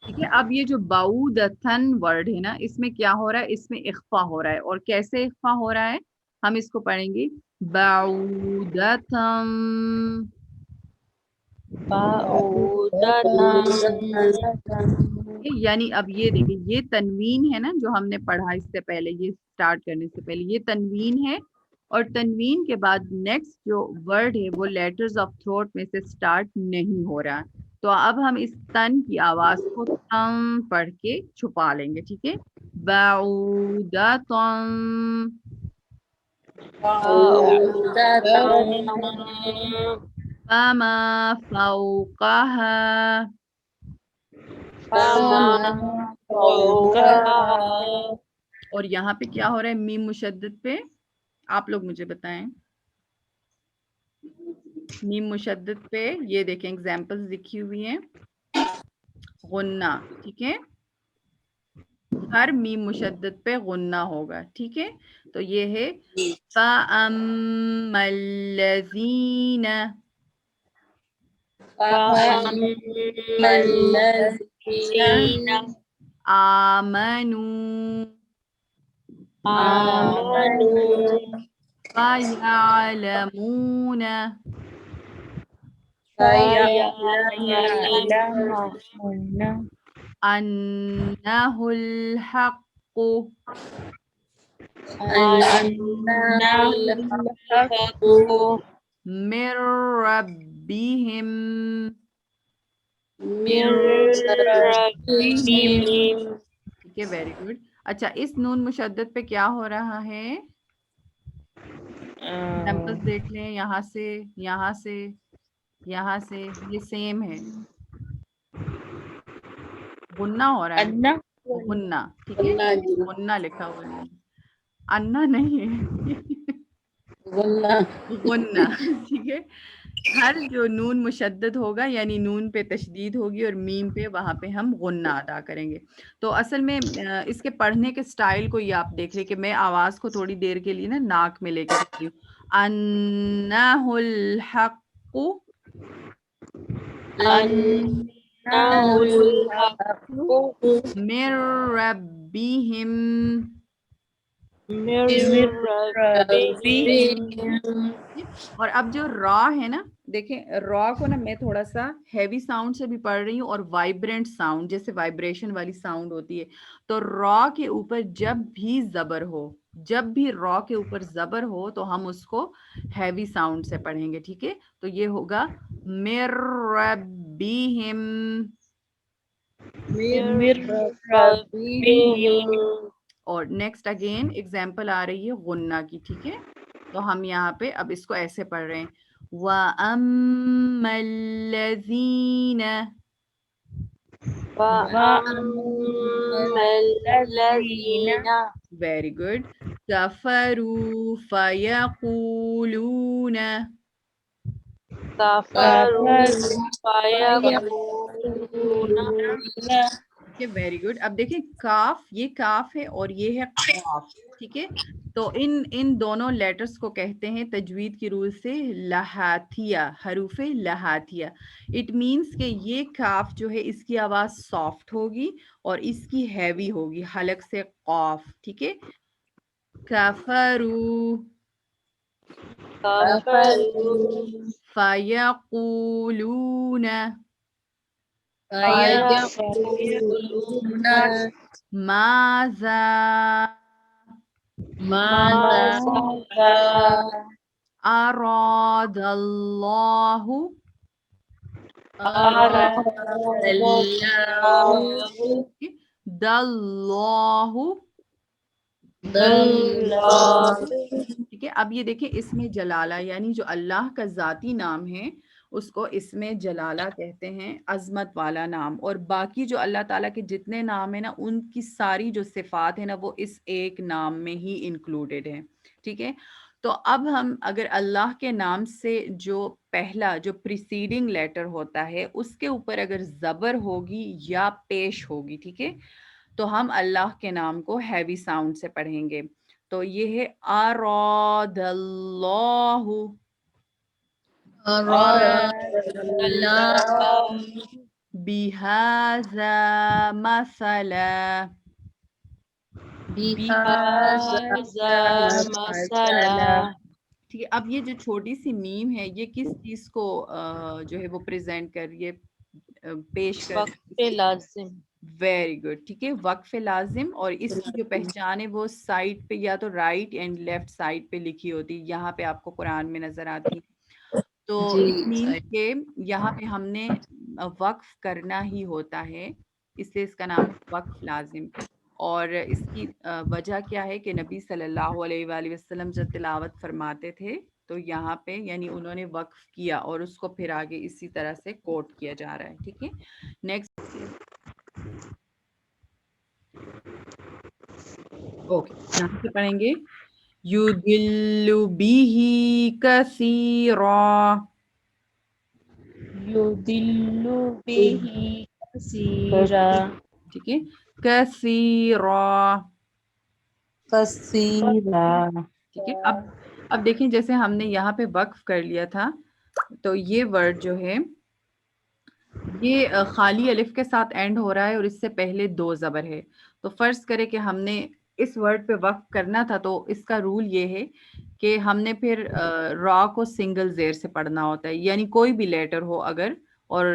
ٹھیک ہے. اب یہ جو بعودتن ورڈ ہے نا, اس میں کیا ہو رہا ہے؟ اس میں اخفا ہو رہا ہے. اور کیسے اخفا ہو رہا ہے؟ ہم اس کو پڑھیں گے بعودتن. یعنی اب یہ دیکھیں, یہ تنوین ہے نا جو ہم نے پڑھا اس سے پہلے, یہ سٹارٹ کرنے سے پہلے یہ تنوین ہے, اور تنوین کے بعد نیکسٹ جو ورڈ ہے وہ لیٹرز آف تھروٹ میں سے سٹارٹ نہیں ہو رہا. تو اب ہم اس تن کی آواز کو تم پڑھ کے چھپا لیں گے. ٹھیک ہے, بعودتن, فما فوقها, اور یہاں پہ کیا ہو رہا ہے میم مشدد پہ؟ آپ لوگ مجھے بتائیں. میم مشدد پہ یہ دیکھیں ایگزامپلز لکھی ہوئی ہیں. غنہ, ٹھیک ہے, ہر میم مشدد پہ غنہ ہوگا. ٹھیک ہے, تو یہ ہے فَأَمَّا الَّذِينَ, آمنوا فَيَعْلَمُونَ أَنَّهُ الْحَقُّ مِنْ رَبِّهِمْ. ٹھیک ہے, ویری گڈ. اچھا, اس نون مشدد پہ کیا ہو رہا ہے؟ ایگزامپلس دیکھ لیں, یہاں سے, یہاں سے, یہاں سے, یہ سیم ہے, غنہ ہو رہا ہے, غنہ. ٹھیک ہے, غنہ لکھا ہوا ہے, انا نہیں ہے, غنہ. ٹھیک ہے, ہر جو نون مشدد ہوگا یعنی نون پہ تشدید ہوگی اور میم پہ, وہاں پہ ہم غنہ ادا کریں گے. تو اصل میں اس کے پڑھنے کے سٹائل کو یہ آپ دیکھ لیں کہ میں آواز کو تھوڑی دیر کے لیے نا ناک میں لے کے چلتی ہوں. انہ الحق, من ربہم, اور اب جو را ہے نا, دیکھیں را کو نا میں تھوڑا سا ہیوی ساؤنڈ سے بھی پڑھ رہی ہوں اور وائبرنٹ ساؤنڈ جیسے وائبریشن والی ساؤنڈ ہوتی ہے. تو را کے اوپر جب بھی زبر ہو, جب بھی را کے اوپر زبر ہو تو ہم اس کو ہیوی ساؤنڈ سے پڑھیں گے. ٹھیک ہے, تو یہ ہوگا من ربہم. اور نیکسٹ اگین ایگزامپل آ رہی ہے غنہ کی. ٹھیک ہے, تو ہم یہاں پہ اب اس کو ایسے پڑھ رہے ہیں وَأَمَّا الَّذِينَ, ویری گڈ, كَفَرُوا فَيَقُولُونَ, ویری گڈ. اب دیکھیں کاف، یہ کاف ہے اور یہ ہے قاف. ٹھیک ہے، تو ان دونوں لیٹرز کو کہتے ہیں تجوید کی رول سے لہاتیہ، حروف لہاتیہ. اٹ مینس کہ یہ کاف جو ہے اس کی آواز سافٹ ہوگی اور اس کی ہیوی ہوگی حلق سے قاف. ٹھیک ہے، کفروا فیقولون فَيَقُولُونَ ماذا ماذا أراد الله أراد الله دالله. ٹھیک ہے، اب یہ دیکھیں اس میں جلالہ یعنی جو اللہ کا ذاتی نام ہے اس کو اس میں جلالہ کہتے ہیں، عظمت والا نام. اور باقی جو اللہ تعالیٰ کے جتنے نام ہیں نا ان کی ساری جو صفات ہیں نا وہ اس ایک نام میں ہی انکلوڈیڈ ہیں. ٹھیک ہے، تو اب ہم اگر اللہ کے نام سے جو پہلا جو پریسیڈنگ لیٹر ہوتا ہے اس کے اوپر اگر زبر ہوگی یا پیش ہوگی، ٹھیک ہے، تو ہم اللہ کے نام کو ہیوی ساؤنڈ سے پڑھیں گے. تو یہ ہے اراد اللہ، بہذا مثلا، ٹھیک ہے. اب یہ جو چھوٹی سی میم ہے یہ کس چیز کو جو ہے وہ پریزنٹ کر رہی ہے، پیش کر وقف لازم. Very good. ٹھیک ہے، وقف لازم. اور اس کی جو پہچان ہے وہ سائڈ پہ یا تو رائٹ اینڈ لیفٹ سائڈ پہ لکھی ہوتی، یہاں پہ آپ کو قرآن میں نظر آتی. تو اٹ مینس کہ یہاں پہ ہم نے وقف کرنا ہی ہوتا ہے، اس لیے اس کا نام ہے وقف لازم. اور اس کی وجہ کیا ہے کہ نبی صلی اللہ علیہ وآلہ وسلم جب تلاوت فرماتے تھے تو یہاں پہ یعنی انہوں نے وقف کیا اور اس کو پھر آگے اسی طرح سے کوٹ کیا جا رہا ہے. ٹھیک ہے، نیکسٹ. اوکے، یہاں سے پڑھیں گے یُضِلُّ بِهِ کثیرا. یُضِلُّ بِهِ کثیرا. ٹھیک ہے، کثیرا. ٹھیک ہے، اب دیکھیں جیسے ہم نے یہاں پہ وقف کر لیا تھا تو یہ ورڈ جو ہے یہ خالی الف کے ساتھ اینڈ ہو رہا ہے اور اس سے پہلے دو زبر ہے. تو فرض کرے کہ ہم نے اس ورڈ پہ وقف کرنا تھا تو اس کا رول یہ ہے کہ ہم نے پھر را کو سنگل زیر سے پڑھنا ہوتا ہے، یعنی کوئی بھی لیٹر ہو اگر اور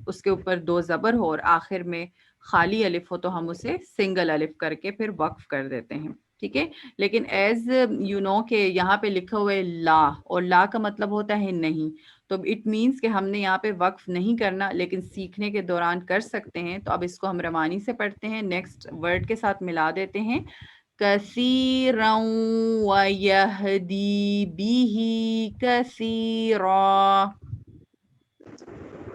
اس کے اوپر دو زبر ہو اور آخر میں خالی الف ہو تو ہم اسے سنگل الف کر کے پھر وقف کر دیتے ہیں. ٹھیک ہے، لیکن ایز یو نو کہ یہاں پہ لکھا ہوا ہے لا، اور لا کا مطلب ہوتا ہے نہیں، تو اٹ مینس کہ ہم نے یہاں پہ وقف نہیں کرنا لیکن سیکھنے کے دوران کر سکتے ہیں. تو اب اس کو ہم روانی سے پڑھتے ہیں، نیکسٹ ورڈ کے ساتھ ملا دیتے ہیں. کثیرا ویہدی بہ کثیرا.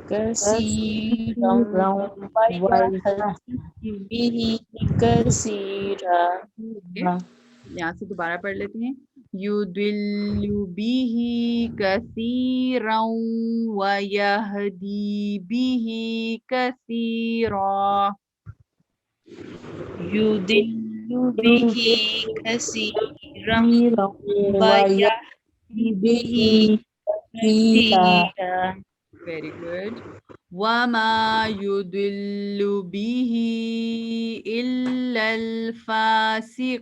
کثیرا ویہدی بہ کثیرا. یہاں سے دوبارہ پڑھ لیتے ہیں. یُضِلُّ بِهِ كَثِيرًا وَيَهْدِي بِهِ كَثِيرًا. یُضِلُّ بِهِ کثیرا ویہدی بِهِ کثیرا. Very good. وَمَا يُضِلُّ بِهِ إِلَّا الْفَاسِقِينَ.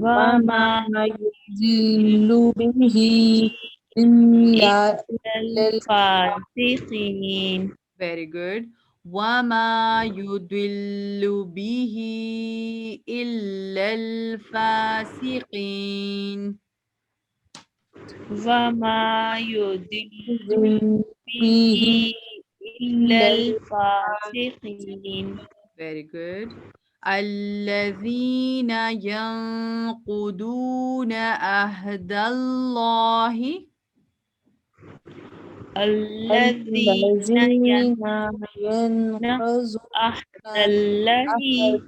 وما يضل به إلا الفاسقين. Very good. وَمَا يُضِلُّ بِهِ إِلَّا الْفَاسِقِينَ. وما يضل به إلا الفاسقين. Very good. الذين ينقضون عهد الله. الذين ينقضون عهد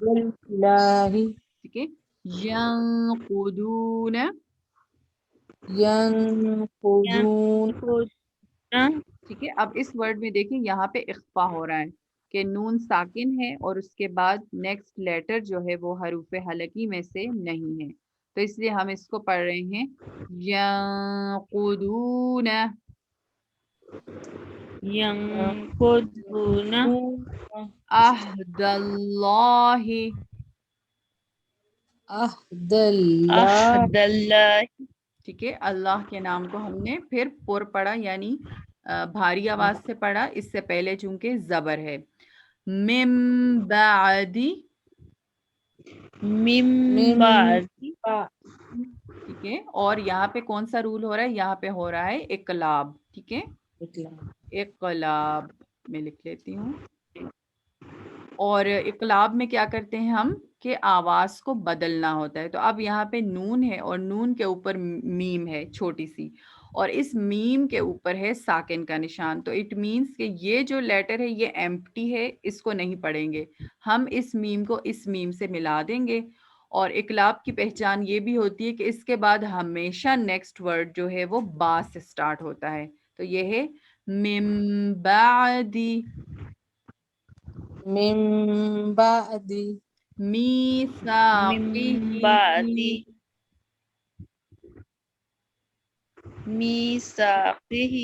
الله. ٹھیک ہے، ينقضون ٹھیک ہے. اب اس ورڈ میں دیکھیں یہاں پہ اخفا ہو رہا ہے کہ نون ساکن ہے اور اس کے بعد نیکسٹ لیٹر جو ہے وہ حروف حلقی میں سے نہیں ہے. تو اس لیے ہم اس کو پڑھ رہے ہیں ینقضون ينقضون عہد اللہ. عہد اللہ. عهد الله. ٹھیک ہے. اللہ کے نام کو ہم نے پھر پر پڑھا یعنی بھاری آواز سے پڑھا. اس سے پہلے چونکہ زبر ہے. من بعدی. من بعد. ٹھیک ہے. اور یہاں پہ کون سا رول ہو رہا ہے؟ یہاں پہ ہو رہا ہے اقلاب. ٹھیک ہے. اقلاب میں لکھ لیتی ہوں. اور اقلاب میں کیا کرتے ہیں ہم کہ آواز کو بدلنا ہوتا ہے. تو اب یہاں پہ نون ہے اور نون کے اوپر میم ہے چھوٹی سی اور اس میم کے اوپر ہے ساکن کا نشان. تو اٹ مینس کہ یہ جو لیٹر ہے یہ ایمپٹی ہے, اس کو نہیں پڑھیں گے ہم. اس میم کو اس میم سے ملا دیں گے. اور اقلاب کی پہچان یہ بھی ہوتی ہے کہ اس کے بعد ہمیشہ نیکسٹ ورڈ جو ہے وہ با سے سٹارٹ ہوتا ہے. تو یہ ہے من بعدی. من بعد میثاقہ. من بعد ميثاقه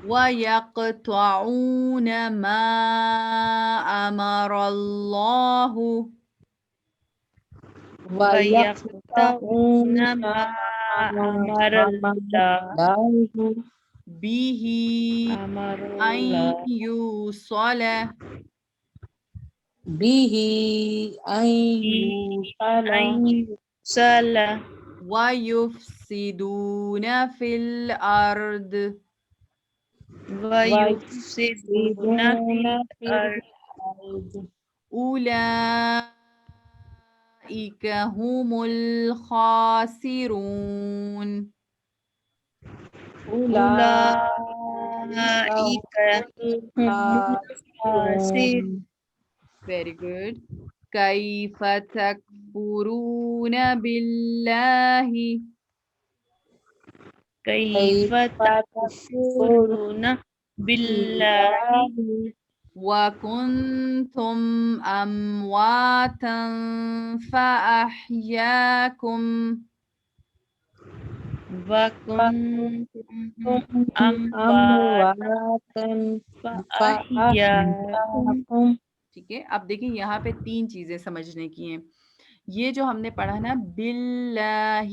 وَيَقْطَعُونَ مَا أَمَرَ اللَّهُ ويقطعون ما أمر الله بِهِ أمر أَن الله يُوصَلَ به أن أن يوصل وَيُفْسِدُونَ فِي الْأَرْضِ ويفسدون في الأرض أُولَئِكَ هُمُ الْخَاسِرُونَ. أولئك هم الخاسرون. Very good. كَيْفَ تَكْفُرُونَ بِاللَّهِ كيف تكفرون بالله وَكُنْتُمْ أَمْوَاتًا فَأَحْيَاكُمْ وكنتم أمواتا فأحياكم. ٹھیک ہے. اب دیکھیں یہاں پہ 3 چیزیں سمجھنے کی ہیں. یہ جو ہم نے پڑھا نا باللہ,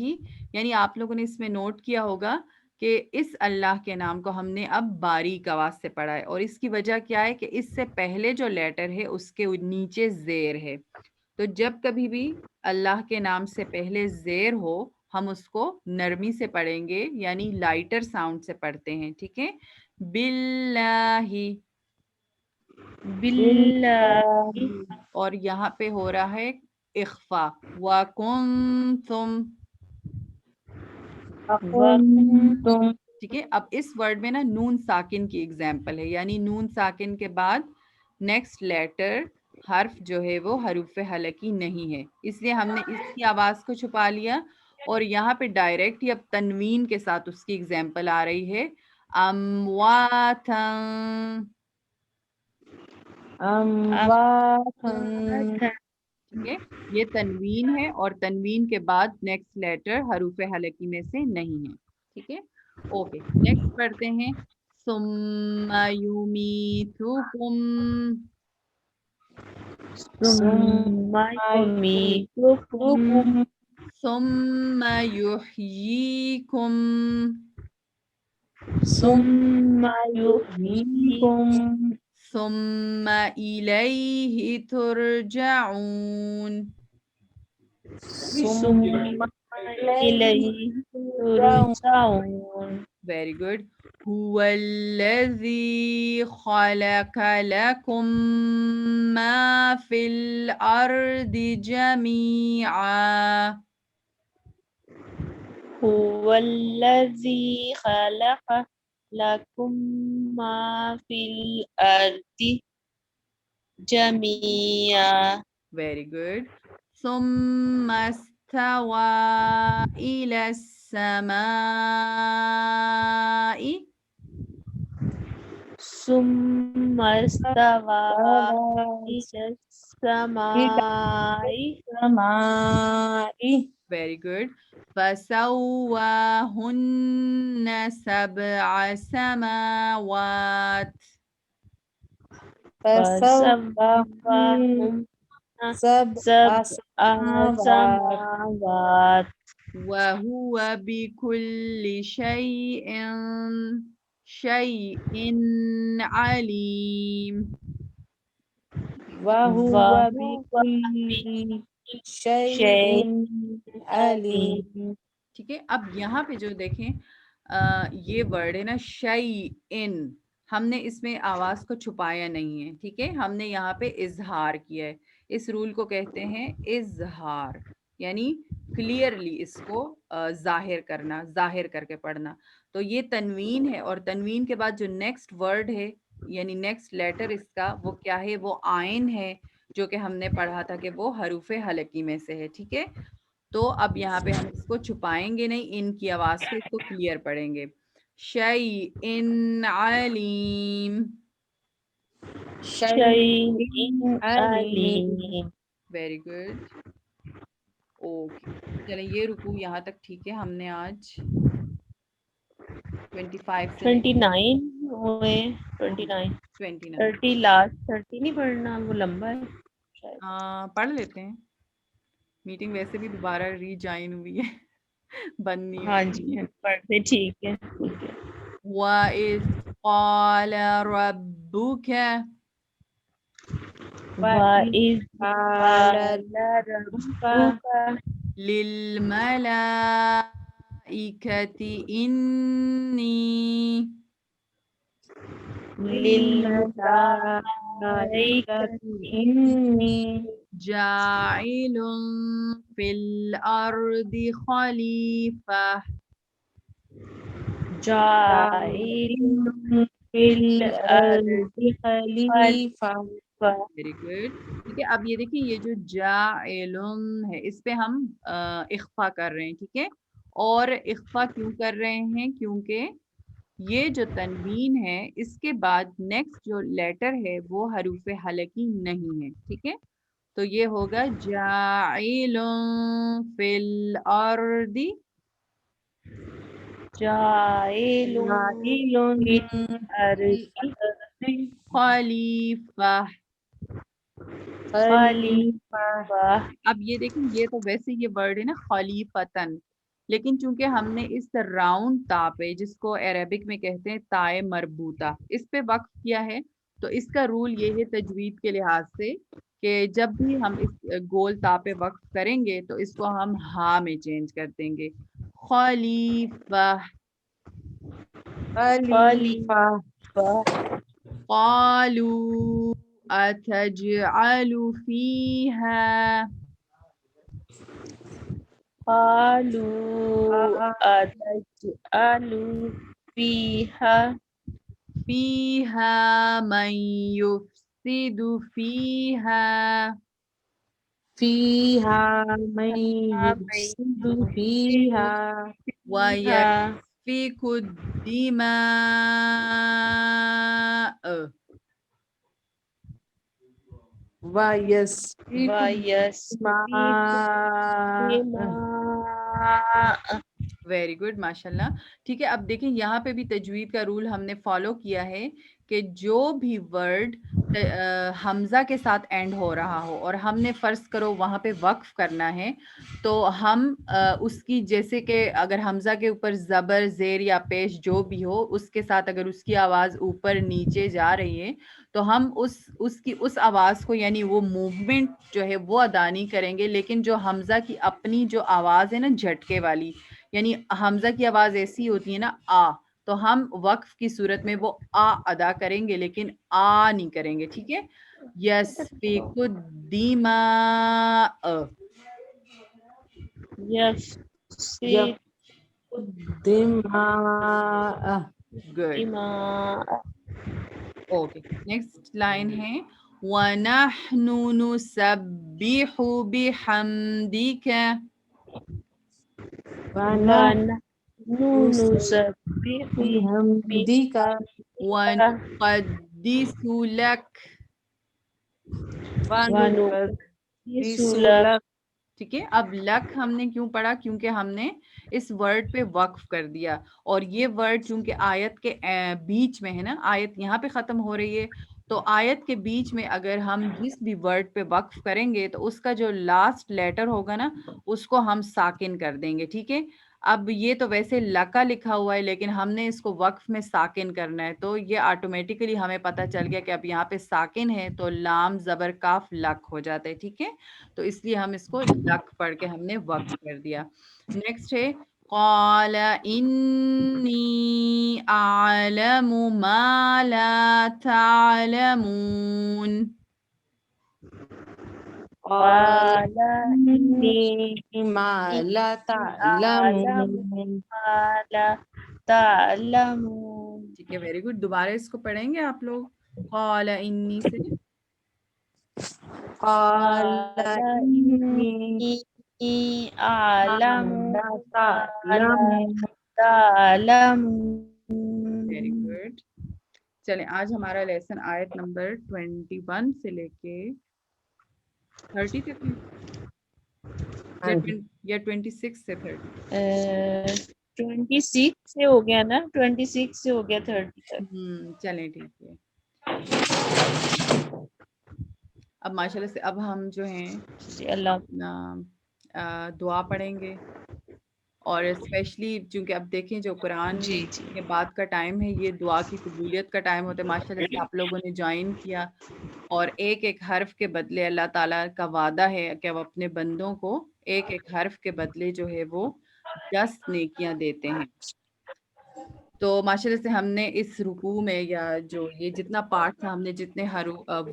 یعنی آپ لوگوں نے اس میں نوٹ کیا ہوگا کہ اس اللہ کے نام کو ہم نے اب باریک آواز سے پڑھا ہے. اور اس کی وجہ کیا ہے کہ اس سے پہلے جو لیٹر ہے اس کے نیچے زیر ہے. تو جب کبھی بھی اللہ کے نام سے پہلے زیر ہو ہم اس کو نرمی سے پڑھیں گے یعنی لائٹر ساؤنڈ سے پڑھتے ہیں. ٹھیک ہے. باللہ. بالله اور یہاں پہ ہو رہا ہے اخفا. وَكُنْتُمْ. وَكُنْتُمْ. ٹھیک ہے. اب اس ورڈ میں نا نون ساکن کی ایگزامپل ہے یعنی نون ساکن کے بعد نیکسٹ لیٹر حرف جو ہے وہ حروف حلقی نہیں ہے, اس لیے ہم نے اس کی آواز کو چھپا لیا. اور یہاں پہ ڈائریکٹ یا تنوین کے ساتھ اس کی ایگزامپل آ رہی ہے امواتاً. أمواتا. ٹھیک ہے. یہ تنوین ہے اور تنوین کے بعد نیکسٹ لیٹر حروف حلقی میں سے نہیں ہے. ٹھیک ہے. اوکے نیکسٹ پڑھتے ہیں ثم یمیتکم ثم يميتكم ثم یحییکم ثم يحييكم ثم الیہ ترجعون. ثم إليه ترجعون. Very good. هو الذي خلق لكم ما في الأرض جميعا هو الذي خلق لكم ما في الأرض جميعا. Very good. ثم استوى إلى السماء السماء ثم استوى إلى السماء السماء very good فسواهن سبع سماوات فسواهن سبع سبع سماوات سماوات وهو بكل شيء عليم. وهو وهو بكل شيء شيء عليم. عليم. ٹھیک ہے. اب یہاں پہ جو دیکھیں یہ ورڈ ہے نا شیئن، ہم نے اس میں آواز کو چھپایا نہیں ہے. ٹھیک ہے، ہم نے یہاں پہ اظہار کیا ہے. اس رول کو کہتے ہیں اظہار، یعنی کلیئرلی اس کو ظاہر کرنا، ظاہر کر کے پڑھنا. تو یہ تنوین ہے، اور تنوین کے بعد جو نیکسٹ ورڈ ہے یعنی نیکسٹ لیٹر اس کا وہ کیا ہے؟ وہ آئین ہے، جو کہ ہم نے پڑھا تھا کہ وہ حروف حلقی میں سے ہے. ٹھیک ہے، تو اب یہاں پہ ہم اس کو چھپائیں گے نہیں، ان کی آواز کو، اس کو کلیئر پڑھیں گے. شیئن علیم. شيء علیم. عليم. Very good. اوکے، چلیں یہ رکو یہاں تک ٹھیک ہے. ہم نے آج 25 سے 29 ہوئے 29 29 30 لاسٹ 30 نہیں پڑھنا، وہ لمبا ہے شاید. پڑھ لیتے ہیں. میٹنگ ویسے بھی دوبارہ ری جوائن ہوئی ہے، بند نہیں ہاں ہوئی. جی پڑھتے ٹھیک ہے. وَإِذْ قَالَ رَبُّكَ وَإِذْ قال قَالَ رَبُّكَ لِلْمَلَائِكَةِ إِنِّي لِلْمَلَائِكَةِ إِنِّي جَاعِلٌ فِي الْأَرْضِ خَلِيفَةً. جَاعِلٌ فِي الْأَرْضِ خلیفہ. Very good. ٹھیک ہے، اب یہ دیکھیں یہ جو جاعلن ہے اس پہ ہم اخفا کر رہے ہیں. ٹھیک ہے، اور اخفا کیوں کر رہے ہیں؟ کیونکہ یہ جو تنوین ہے اس کے بعد نیکسٹ جو لیٹر ہے وہ حروف حلقی نہیں ہے. ٹھیک ہے، تو یہ ہوگا جاعل فی الارض جَاعِلٌ فِي الْأَرْضِ خلیفہ. خلیفہ. اب یہ دیکھیں یہ تو ویسے یہ ورڈ ہے نا خلیفتن، لیکن چونکہ ہم نے اس راؤنڈ تا پہ، جس کو عربک میں کہتے ہیں تائے مربوطہ، اس پہ وقف کیا ہے. تو اس کا رول یہ ہے تجوید کے لحاظ سے کہ جب بھی ہم اس گول تا پہ وقف کریں گے تو اس کو ہم ہا میں چینج کر دیں گے. خلیفہ. خلیفہ. قالوا أتجعل فيها قالوا أتجعل فيها من يفسد فيها فيها من يفسد فيها ويسفك الدماء ويسفك الدماء. ویری گڈ، ماشاء اللہ. ٹھیک ہے، اب دیکھیں یہاں پہ بھی تجوید کا رول ہم نے فالو کیا ہے کہ جو بھی ورڈ حمزہ کے ساتھ اینڈ ہو رہا ہو اور ہم نے فرض کرو وہاں پہ وقف کرنا ہے، تو ہم اس کی جیسے کہ اگر حمزہ کے اوپر زبر، زیر یا پیش جو بھی ہو، اس کے ساتھ اگر اس کی آواز اوپر نیچے جا رہی ہے تو ہم اس کی اس آواز کو یعنی وہ موومنٹ جو ہے وہ ادا نہیں کریں گے. لیکن جو حمزہ کی اپنی جو آواز ہے نا جھٹکے والی، یعنی حمزہ کی آواز ایسی ہوتی ہے نا آ، تو ہم وقف کی صورت میں وہ آ ادا کریں گے لیکن آ نہیں کریں گے. ٹھیک ہے، یسفک الدماء. يسفك الدماء. گڈ. الدماء. اوکے، نیکسٹ لائن ہے وَنَحْنُ نُسَبِّحُ بِحَمْدِكَ. بحمدك وَنُقَدِّسُ لَكَ. ونقدس لك. ٹھیک ہے. اب لک ہم نے کیوں پڑھا؟ کیونکہ ہم نے اس ورڈ پہ وقف کر دیا، اور یہ ورڈ چونکہ آیت کے بیچ میں ہے نا، آیت یہاں پہ ختم ہو رہی ہے، تو آیت کے بیچ میں اگر ہم جس بھی ورڈ پہ وقف کریں گے تو اس کا جو لاسٹ لیٹر ہوگا نا اس کو ہم ساکن کر دیں گے. ٹھیک ہے. اب یہ تو ویسے لکا لکھا ہوا ہے، لیکن ہم نے اس کو وقف میں ساکن کرنا ہے، تو یہ آٹومیٹیکلی ہمیں پتہ چل گیا کہ اب یہاں پہ ساکن ہے تو لام زبر کاف لک ہو جاتا ہے. ٹھیک ہے. تو اس لیے ہم اس کو لک پڑھ کے ہم نے وقف کر دیا. نیکسٹ ہے قال انی اعلم ما لا تعلمون. قال إني ما لا تعلمون. ٹھیک ہے. Very good. دوبارہ اس کو پڑھیں گے آپ لوگ. قال انی سے. قال إني أعلم لا تعلمون. Very good. چلیں آج ہمارا لیسن آیت نمبر 21 سے لے کے 30 تک ہے یا 26 سے 30. 26 سے ہو گیا نا، 26 سے ہو گیا 30 تک. چلیں ٹھیک ہے. اب ماشاءاللہ سے اب ہم جو ہیں جی اللہ اپنا دعا پڑھیں گے، اور اسپیشلی چونکہ اب دیکھیں جو قرآن جی جی کے بعد کا ٹائم ہے یہ دعا کی قبولیت کا ٹائم ہوتا ہے. ماشاءاللہ سے آپ لوگوں نے جوائن کیا، اور ایک ایک حرف کے بدلے اللہ تعالیٰ کا وعدہ ہے کہ وہ اپنے بندوں کو ایک ایک حرف کے بدلے جو ہے وہ 10 نیکیاں دیتے ہیں. تو ماشاءاللہ سے ہم نے اس رکوع میں یا جو یہ جتنا پارٹ تھا ہم نے جتنے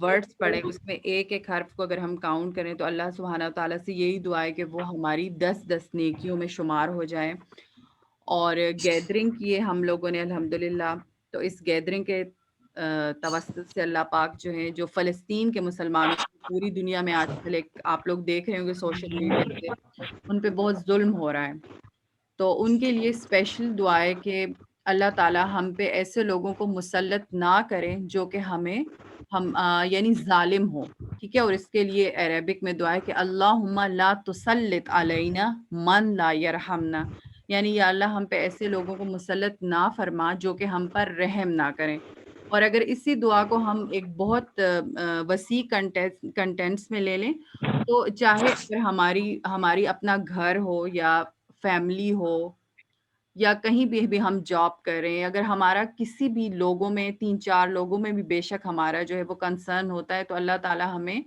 ورڈز پڑھے اس میں ایک ایک حرف کو اگر ہم کاؤنٹ کریں تو اللہ سبحانہ و تعالیٰ سے یہی دعا ہے کہ وہ ہماری 10 نیکیوں میں شمار ہو جائے. اور گیدرنگ کیے ہم لوگوں نے الحمدللہ. تو اس گیدرنگ کے توسط سے اللہ پاک جو ہے جو فلسطین کے مسلمانوں پوری دنیا میں آج کل ایک آپ لوگ دیکھ رہے ہوں گے سوشل میڈیا سے ان پہ بہت ظلم ہو رہا ہے، تو ان کے لیے اسپیشل دعا ہے کہ اللہ تعالیٰ ہم پہ ایسے لوگوں کو مسلط نہ کریں جو کہ ہم یعنی ظالم ہو. ٹھیک ہے. اور اس کے لیے عربک میں دعا ہے کہ اللہم لا تسلط علینا من لا یرحمنا، یعنی یا اللہ ہم پہ ایسے لوگوں کو مسلط نہ فرما جو کہ ہم پر رحم نہ کریں. اور اگر اسی دعا کو ہم ایک بہت وسیع کنٹینٹس میں لے لیں تو چاہے اگر ہماری اپنا گھر ہو یا فیملی ہو یا کہیں بھی ہم جاب کر رہے ہیں، اگر ہمارا کسی بھی لوگوں میں 3-4 لوگوں میں بھی بے شک ہمارا جو ہے وہ کنسرن ہوتا ہے، تو اللہ تعالیٰ ہمیں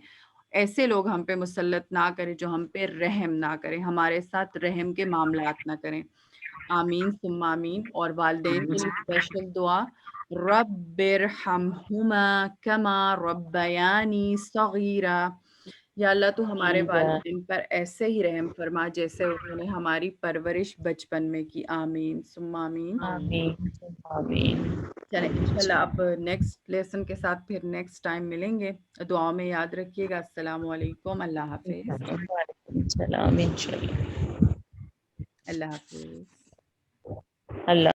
ایسے لوگ ہم پہ مسلط نہ کرے جو ہم پہ رحم نہ کریں، ہمارے ساتھ رحم کے معاملات نہ کریں. آمین ثم آمین. اور والدین کے لیے اسپیشل دعا رب ارحمہما کما ربیانی صغیرا. یا اللہ تو ہمارے والدین پر ایسے ہی رحم فرما جیسے انہوں نے ہماری پرورش بچپن میں کی. آمین ثم آمین. آمین. چلیں انشاءاللہ اب نیکسٹ لیسن کے ساتھ پھر نیکسٹ ٹائم ملیں گے. دعا میں یاد رکھیے گا. السلام علیکم. اللہ حافظ. وعلیکم السلام. انشاءاللہ. اللہ حافظ. اللہ